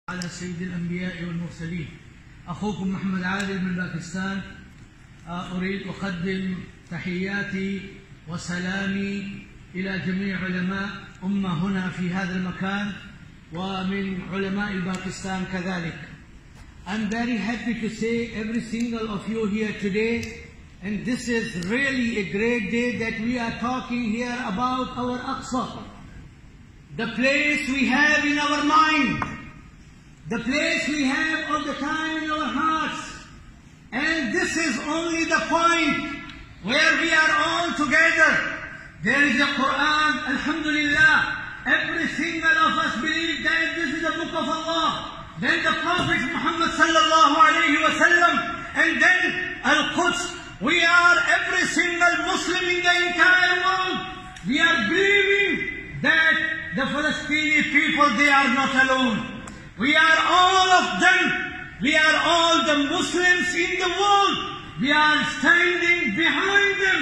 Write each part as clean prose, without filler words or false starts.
على سيد الأنبياء والمرسلين. أخوكم محمد عادل من باكستان. أريد أقدم تحياتي وسلامي إلى جميع علماء أمة هنا في هذا المكان ومن علماء باكستان كذلك. I'm very happy to say every single of you here today, and this is really a great day that we are talking here about our Aqsa, the place we have in our mind, the place we have all the time in our hearts. And this is only the point where we are all together. There is a Quran, Alhamdulillah. Every single of us believe that this is the book of Allah. Then the Prophet Muhammad sallallahu alayhi wa sallam, and then Al-Quds. We are every single Muslim in the entire world. We are believing that the Palestinian people, they are not alone. We are all of them. We are all the Muslims in the world. We are standing behind them.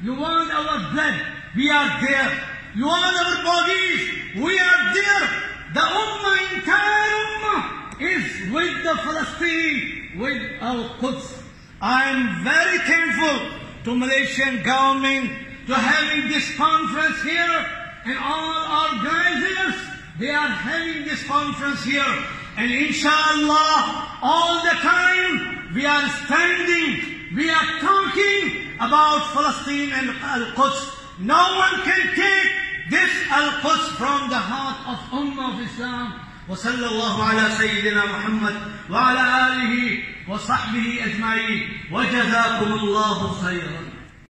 You want our blood? We are there. You want our bodies? We are there. The Ummah, entire Ummah, is with the Palestine, with our Quds. I am very thankful to Malaysian government to having this conference here, and all organizers, they are having this conference here. And inshallah, all the time we are standing, we are talking about Palestine and Al-Quds. No one can take this Al-Quds from the heart of Ummah of Islam. وصلى الله على سيدنا محمد وعلى آله وصحبه أجمعين وجزاكم الله خيرا.